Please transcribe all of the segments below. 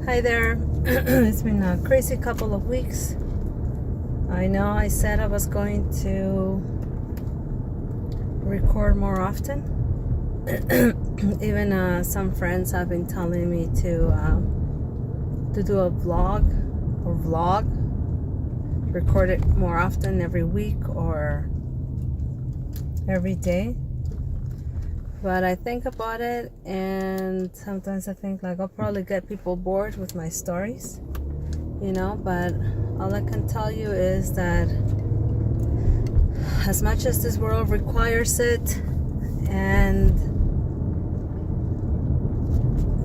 Hi there. It's been a crazy couple of weeks. I know I said I was going to record more often. Even some friends have been telling me to do a vlog, record it more often every week or every day. But I think about it, and sometimes I think like I'll probably get people bored with my stories, but all I can tell you is that as much as this world requires it, and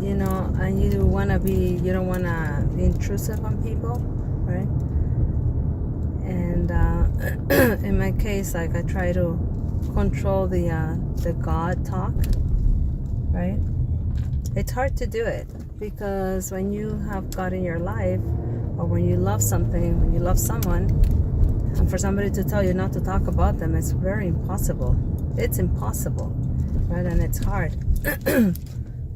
and you don't want to be intrusive on people, right? And in my case, like I try to control the God talk, right? It's hard to do it because when you have God in your life, or when you love something, when you love someone, and for somebody to tell you not to talk about them, it's very impossible. It's impossible, right? And it's hard.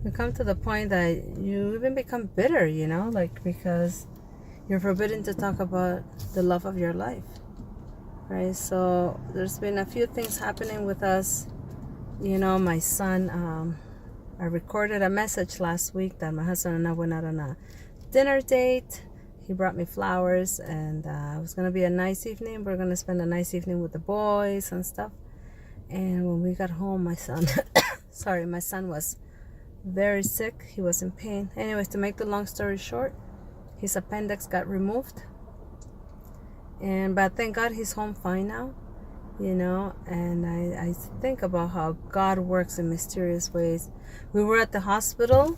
You come to the point that you even become bitter, because you're forbidden to talk about the love of your life, right? So there's been a few things happening with us. My son, I recorded a message last week that my husband and I went out on a dinner date. He brought me flowers, and it was going to be a nice evening. We're going to spend a nice evening with the boys and stuff. And when we got home, my son was very sick. He was in pain. Anyways, to make the long story short, his appendix got removed. But thank God he's home fine now, and I think about how God works in mysterious ways. We were at the hospital,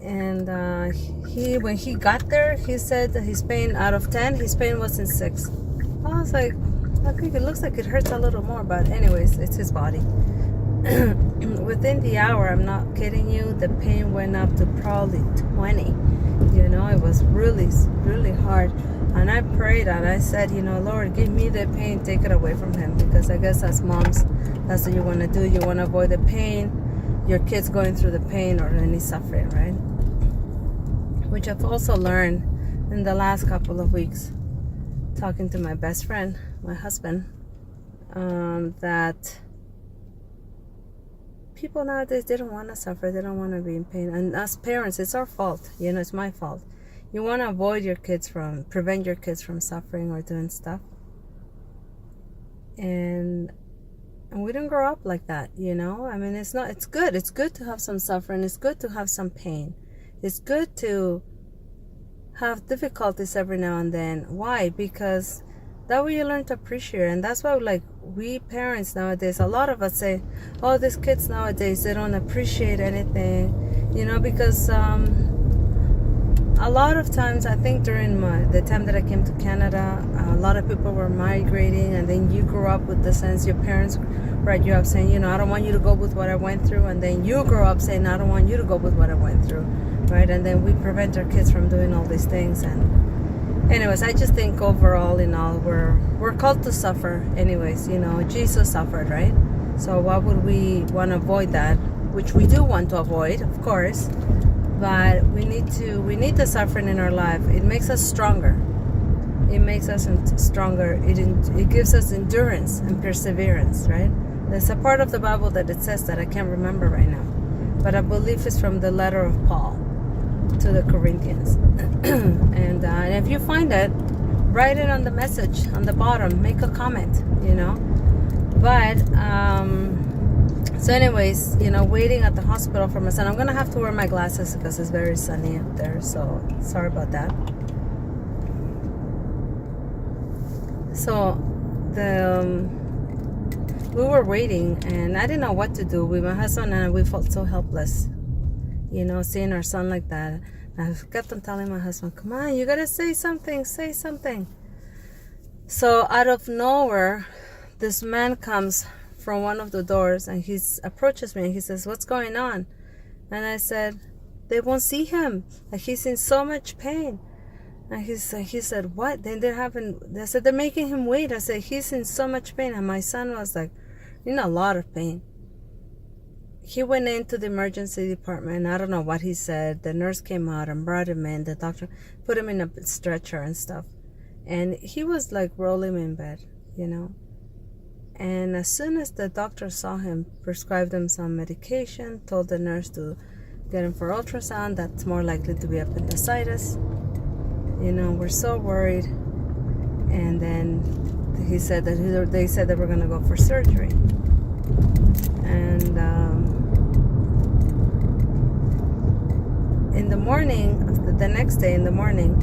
and when he got there, he said that his pain, out of 10, his pain was in 6. I was like, I think it looks like it hurts a little more, but anyways, it's his body. Within the hour, I'm not kidding you, the pain went up to probably 20. It was really, really hard. And I prayed and I said, Lord, give me the pain, take it away from him. Because I guess as moms, that's what you want to do. You want to avoid the pain, your kids going through the pain or any suffering, right? Which I've also learned in the last couple of weeks, talking to my best friend, my husband, that people nowadays, they don't want to suffer. They don't want to be in pain. And as parents, it's our fault. It's my fault. You want to prevent your kids from suffering or doing stuff. And we don't grow up like that, I mean, it's good. It's good to have some suffering. It's good to have some pain. It's good to have difficulties every now and then. Why? Because that way you learn to appreciate it. And that's why, like, we parents nowadays, a lot of us say, oh, these kids nowadays, they don't appreciate anything, because a lot of times, I think during the time that I came to Canada, a lot of people were migrating, and then you grew up with the sense, your parents brought you up saying, I don't want you to go with what I went through, and then you grow up saying, I don't want you to go with what I went through, right? And then we prevent our kids from doing all these things. And anyways, I just think overall, we're called to suffer anyways. Jesus suffered, right? So why would we want to avoid that? Which we do want to avoid, of course. But we need the suffering in our life. It makes us stronger. It makes us stronger. It gives us endurance and perseverance, right? There's a part of the Bible that it says that I can't remember right now, but I believe it's from the letter of Paul to the Corinthians. And if you find it, write it on the message on the bottom. Make a comment, But so anyways, waiting at the hospital for my son. I'm going to have to wear my glasses because it's very sunny up there. So sorry about that. So we were waiting, and I didn't know what to do. My husband and I, we felt so helpless, seeing our son like that. I kept on telling my husband, come on, you got to say something. So out of nowhere, this man comes from one of the doors, and he approaches me and he says, what's going on? And I said, they won't see him, like he's in so much pain. And he said, what? Then they said they're making him wait. I said, he's in so much pain. And my son was like, in a lot of pain. he went into the emergency department. I don't know what he said. The nurse came out and brought him in. The doctor put him in a stretcher and stuff. And he was like rolling in bed, you know. And as soon as the doctor saw him, prescribed him some medication, told the nurse to get him for ultrasound. That's more likely to be appendicitis. You know, we're so worried. And then he said that they said they were going to go for surgery. And in the morning, the next day in the morning,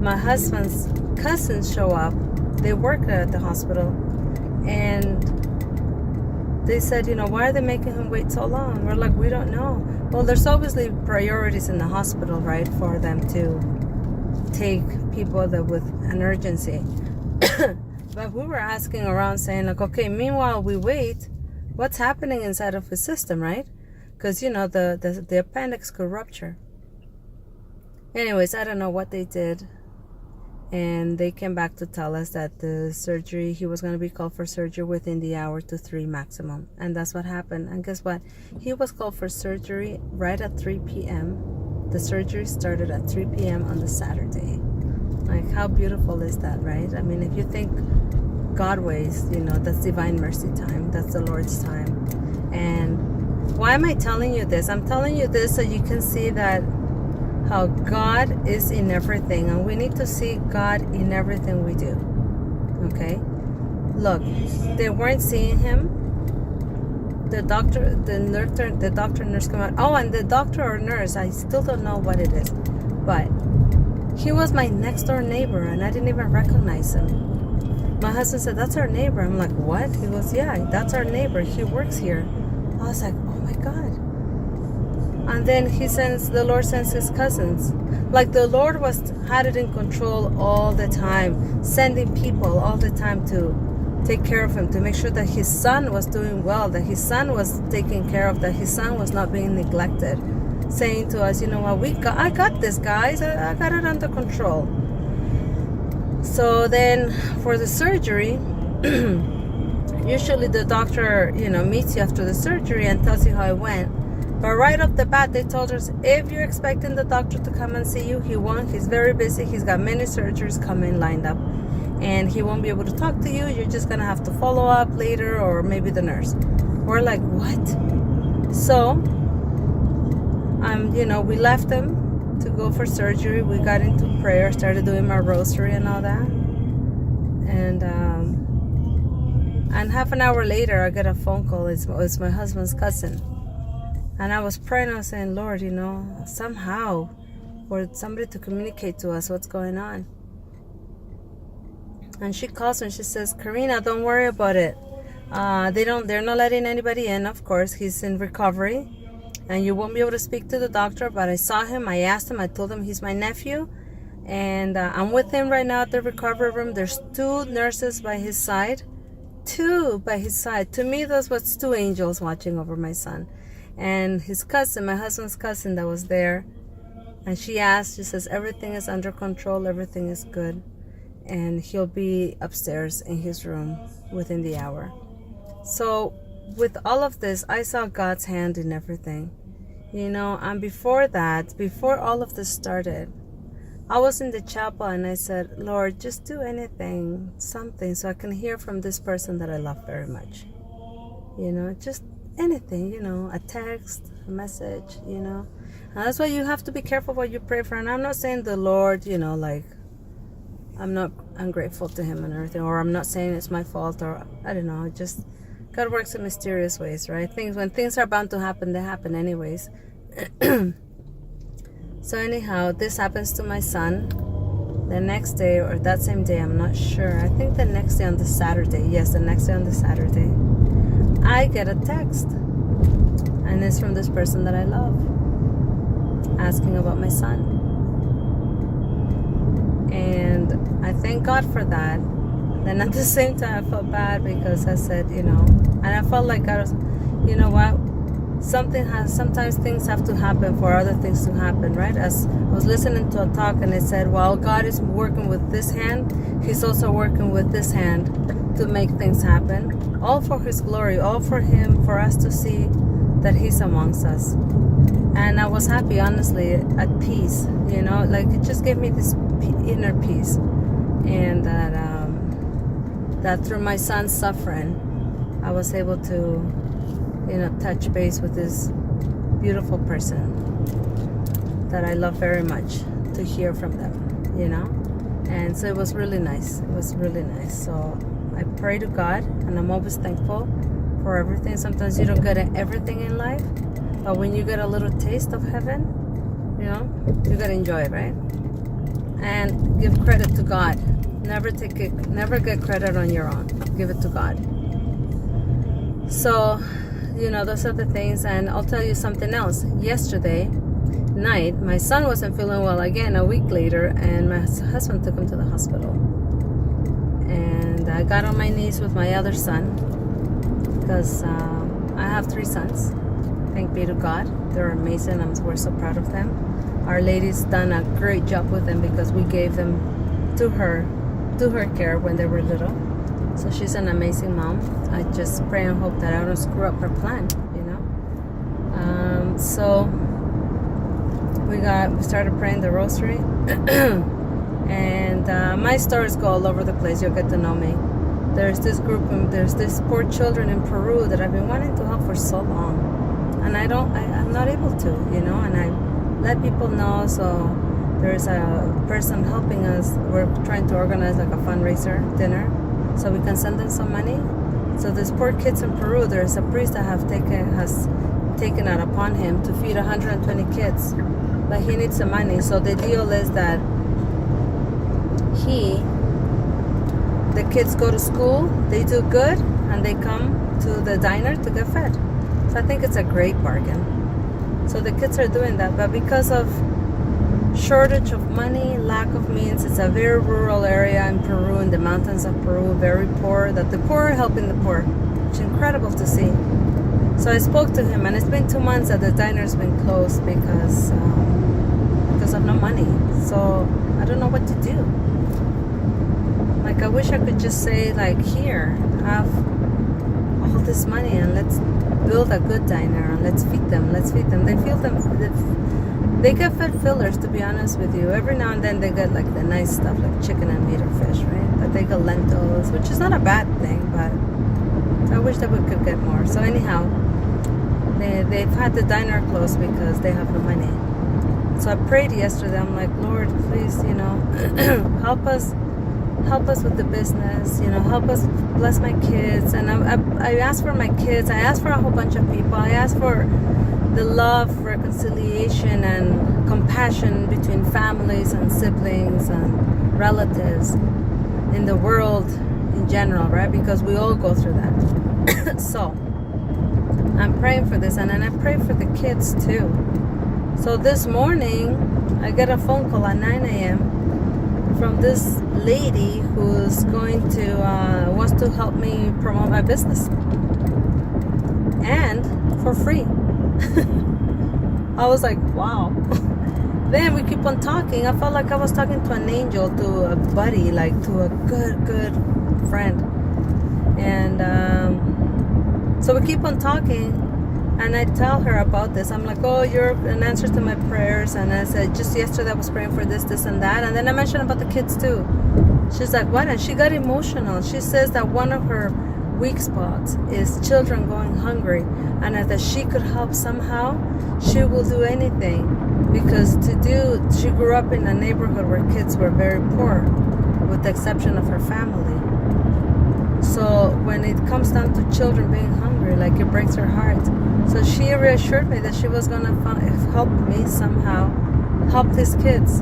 my husband's cousins show up. They work at the hospital. And they said, you know, why are they making him wait so long? We're like, we don't know. Well, there's obviously priorities in the hospital, right, for them to take people that with an urgency. But we were asking around saying, like, okay, meanwhile we wait, what's happening inside of his system, right? Because, you know, the appendix could rupture. Anyways, I don't know what they did. And they came back to tell us that the surgery, he was going to be called for surgery within the hour to 3 maximum. And that's what happened. And guess what? He was called for surgery right at 3 p.m. The surgery started at 3 p.m. on the Saturday. Like, how beautiful is that, right? I mean, if you think God ways, you know, that's divine mercy time. That's the Lord's time. And why am I telling you this? I'm telling you this so you can see that how God is in everything, and we need to see God in everything we do. Okay? Look, they weren't seeing him. The doctor and nurse came out. Oh, and the doctor or nurse, I still don't know what it is, but he was my next door neighbor, and I didn't even recognize him. My husband said, "That's our neighbor." I'm like, "What?" He goes, "Yeah, that's our neighbor. He works here." I was like, "Oh my God." And then the Lord sends his cousins. Like the Lord had it in control all the time, sending people all the time to take care of him, to make sure that his son was doing well, that his son was taken care of, that his son was not being neglected. Saying to us, you know what, I got this, guys. I got it under control. So then for the surgery, usually the doctor, you know, meets you after the surgery and tells you how it went. But right off the bat, they told us, if you're expecting the doctor to come and see you, he won't. He's very busy. He's got many surgeries coming lined up. And he won't be able to talk to you. You're just going to have to follow up later, or maybe the nurse. We're like, what? So, you know, we left him to go for surgery. We got into prayer, started doing my rosary and all that. And half an hour later, I get a phone call. It's my husband's cousin. And I was praying, I was saying, Lord, you know, somehow, for somebody to communicate to us what's going on. And she calls me and she says, Karina, don't worry about it. They're not letting anybody in, of course. He's in recovery. And you won't be able to speak to the doctor, but I saw him, I asked him, I told him he's my nephew. And I'm with him right now at the recovery room. There's 2 nurses by his side. 2 by his side. To me, those was 2 angels watching over my son. And his cousin, my husband's cousin that was there, and she says, everything is under control, everything is good, and he'll be upstairs in his room within the hour. So with all of this, I saw God's hand in everything, you know. And before all of this started, I was in the chapel and I said, Lord, just do anything, something, so I can hear from this person that I love very much, you know, just anything, you know, a text, a message, you know. And that's why you have to be careful what you pray for. And I'm not saying the Lord, you know, like, I'm not ungrateful to him and everything, or I'm not saying it's my fault, or I don't know, just God works in mysterious ways, right? When things are bound to happen, they happen anyways. So anyhow, this happens to my son the next day, or that same day, I'm not sure. I think the next day on the Saturday. Yes, the next day on the Saturday, I get a text, and it's from this person that I love, asking about my son. And I thank God for that. Then at the same time, I felt bad because I said, you know, and I felt like God was, you know what, sometimes things have to happen for other things to happen, right? As I was listening to a talk, and it said, while God is working with this hand, he's also working with this hand to make things happen, all for his glory, all for him, for us to see that he's amongst us. And I was happy, honestly, at peace, you know, like it just gave me this inner peace. And that through my son's suffering, I was able to, you know, touch base with this beautiful person that I love very much, to hear from them, you know. And so it was really nice. It was really nice. So I pray to God, and I'm always thankful for everything. Sometimes you don't get everything in life, but when you get a little taste of heaven, you know, you gotta enjoy it, right? And give credit to God. Never get credit on your own. Give it to God. So, you know, those are the things. And I'll tell you something else. Yesterday night, my son wasn't feeling well again a week later, and my husband took him to the hospital. And I got on my knees with my other son, because I have 3 sons. Thank be to God. They're amazing. We're so proud of them. Our lady's done a great job with them, because we gave them to her care when they were little. So she's an amazing mom. I just pray and hope that I don't screw up her plan, you know. So we started praying the rosary. And my stories go all over the place. You'll get to know me. There's this poor children in Peru that I've been wanting to help for so long, and I'm not able to, you know. And I let people know. So there's a person helping us. We're trying to organize like a fundraiser dinner, so we can send them some money. So these poor kids in Peru, there's a priest that has taken it upon him to feed 120 kids, but he needs the money. So the deal is that the kids go to school, they do good, and they come to the diner to get fed. So I think it's a great bargain. So the kids are doing that, but because of shortage of money, lack of means, it's a very rural area in Peru, in the mountains of Peru, very poor, that the poor are helping the poor. It's incredible to see. So I spoke to him, and it's been 2 months that the diner's been closed because of no money. So I don't know what to do. Like, I wish I could just say, like, here, have all this money and let's build a good diner and let's feed them. They feel them. They get fed fillers, to be honest with you. Every now and then they get like the nice stuff like chicken and meat or fish, right? But they get lentils, which is not a bad thing, but I wish that we could get more. So anyhow, they've had the diner closed because they have no money. So I prayed yesterday. I'm like, Lord, please, you know, help us with the business, you know, help us bless my kids. And I asked for my kids. I asked for a whole bunch of people. I asked for the love, reconciliation, and compassion between families and siblings and relatives in the world in general, right? Because we all go through that. So I'm praying for this, and then I pray for the kids too. So this morning I get a phone call at 9 a.m. from this lady who's wants to help me promote my business, and for free. I was like, wow. Then we keep on talking. I felt like I was talking to an angel, to a buddy, like to a good friend. And so we keep on talking, and I tell her about this. I'm like, oh, you're an answer to my prayers. And I said, just yesterday I was praying for this and that. And then I mentioned about the kids too. She's like, what? And she got emotional. She says that one of her weak spots is children going hungry, and that she could help somehow, she will do anything, because she grew up in a neighborhood where kids were very poor, with the exception of her family. So when it comes down to children being hungry, like, it breaks her heart. So she reassured me that she was gonna help me somehow help these kids.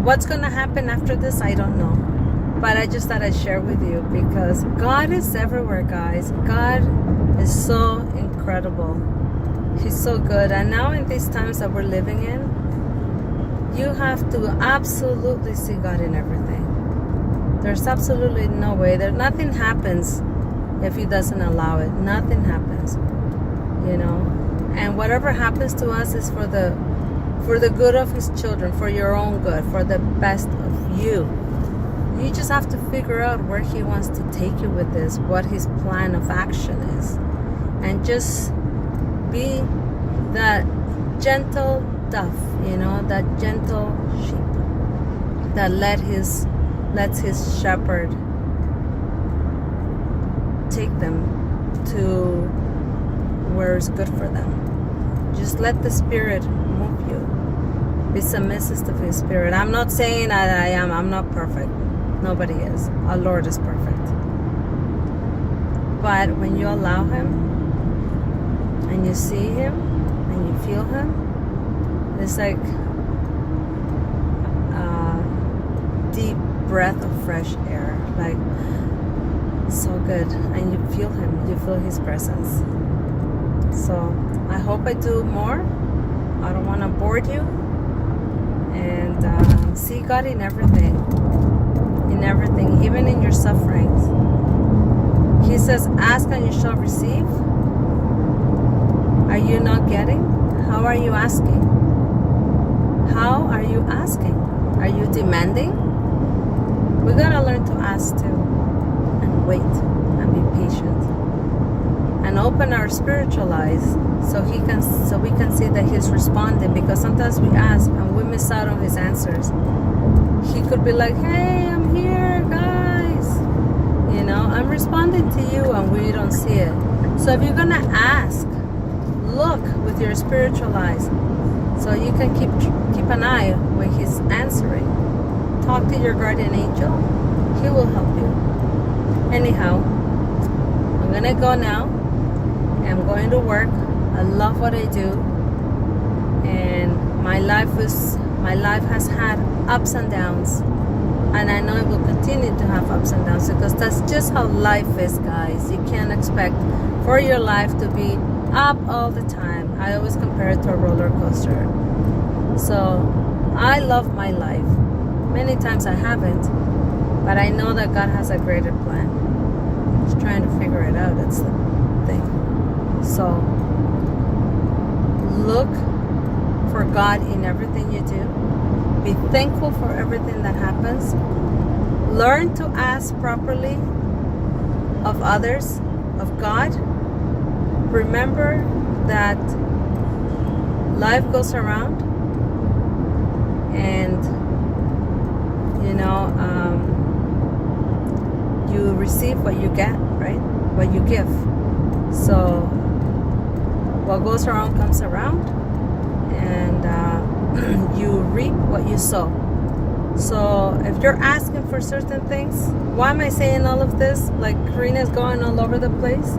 What's gonna happen after this, I don't know. But I just thought I'd share with you, because God is everywhere, guys. God is so incredible. He's so good. And now in these times that we're living in, you have to absolutely see God in everything. There's absolutely no way. Nothing happens if He doesn't allow it. Nothing happens, you know. And whatever happens to us is for the good of His children, for your own good, for the best of you. You just have to figure out where He wants to take you with this, what His plan of action is, and just be that gentle dove, that gentle sheep that lets his shepherd take them to where it's good for them. Just let the Spirit move you. Be submissive to His Spirit. I'm not saying that I'm not perfect. Nobody is. Our Lord is perfect. But when you allow Him and you see Him and you feel Him, it's like a deep breath of fresh air. Like, so good. And you feel Him. You feel His presence. So I hope I do more. I don't want to bore you. And see God in everything. In everything. Even in your sufferings. He says, ask and you shall receive. Are you not getting? How are you asking? How are you asking? Are you demanding? We gotta learn to ask too. And wait. And be patient. And open our spiritual eyes so we can see that He's responding, because sometimes we ask and we miss out on His answers. He could be like, hey, I'm here, guys. I'm responding to you, and we don't see it. So if you're gonna ask, look with your spiritual eyes so you can keep an eye when He's answering. Talk to your guardian angel. He will help you. Anyhow, I'm gonna go now. I'm going to work. I love what I do, and my life has had ups and downs, and I know it will continue to have ups and downs, because that's just how life is, guys. You can't expect for your life to be up all the time. I always compare it to a roller coaster. So I love my life. Many times I haven't, but I know that God has a greater plan. Just trying to figure it out. That's the thing. So look for God in everything you do. Be thankful for everything that happens. Learn to ask properly of others, of God. Remember that life goes around, and you receive what you get, right? What you give. So what goes around comes around, and you reap what you sow. So if you're asking for certain things, why am I saying all of this? Like, Karina's going all over the place,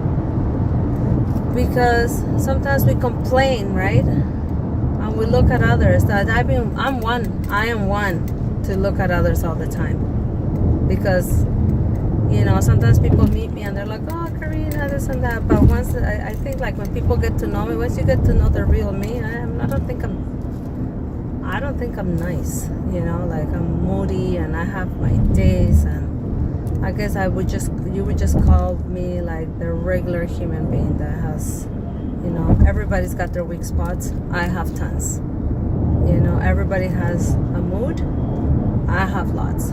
because sometimes we complain, right? And we look at others. I am one to look at others all the time, because sometimes people meet me and they're like, oh, Karina, this and that. But once I think, like, when people get to know me, once you get to know the real me, I don't think I'm nice. Like, I'm moody and I have my days, and I guess you would just call me like the regular human being that has, everybody's got their weak spots. I have tons. Everybody has a mood. I have lots.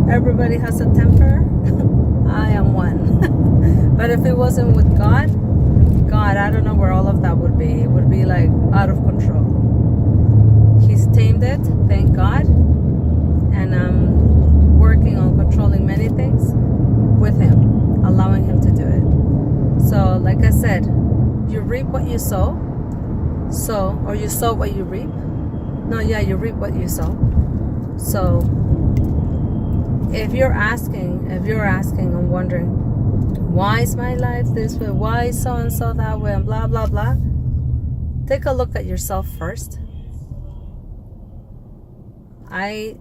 Everybody has a temper. I am one. But if it wasn't with God, I don't know where all of that would be. It would be like out of control. He's tamed it, thank God. And I'm working on controlling many things with Him, allowing Him to do it. So, like I said, you reap what you sow. Or you sow what you reap. You reap what you sow. So if you're asking and wondering, why is my life this way? Why is so and so that way? And blah blah blah. Take a look at yourself first. I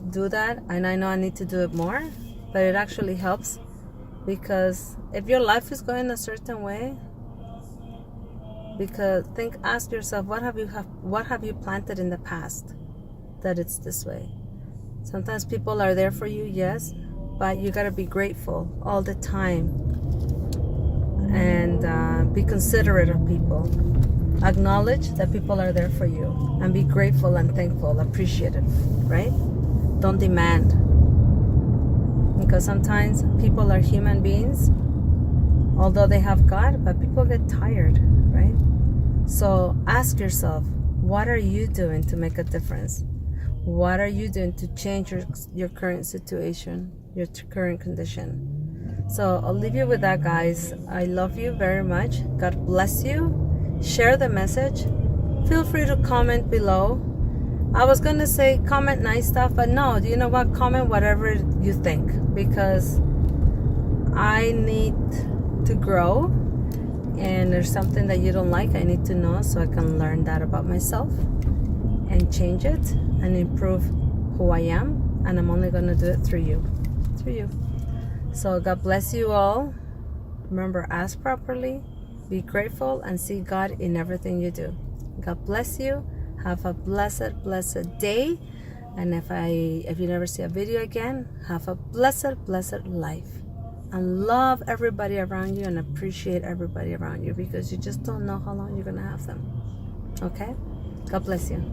do that, and I know I need to do it more, but it actually helps, because if your life is going a certain way, ask yourself, what have you planted in the past that it's this way? Sometimes people are there for you, yes, but you gotta be grateful all the time, and be considerate of people. Acknowledge that people are there for you, and be grateful and thankful, appreciative, right? Don't demand, because sometimes people are human beings, although they have God, but people get tired, right? So ask yourself, what are you doing to make a difference? What are you doing to change your current situation, your current condition? So I'll leave you with that, guys. I love you very much. God bless you. Share the message. Feel free to comment below. I was going to say comment nice stuff, but no, you know what? Comment whatever you think, because I need to grow, and there's something that you don't like, I need to know so I can learn that about myself and change it and improve who I am. And I'm only going to do it through you. So God bless you all. Remember, ask properly, be grateful, and see God in everything you do. God bless you. Have a blessed day. And if you never see a video again, have a blessed life. And love everybody around you and appreciate everybody around you, because you just don't know how long you're going to have them. Okay? God bless you.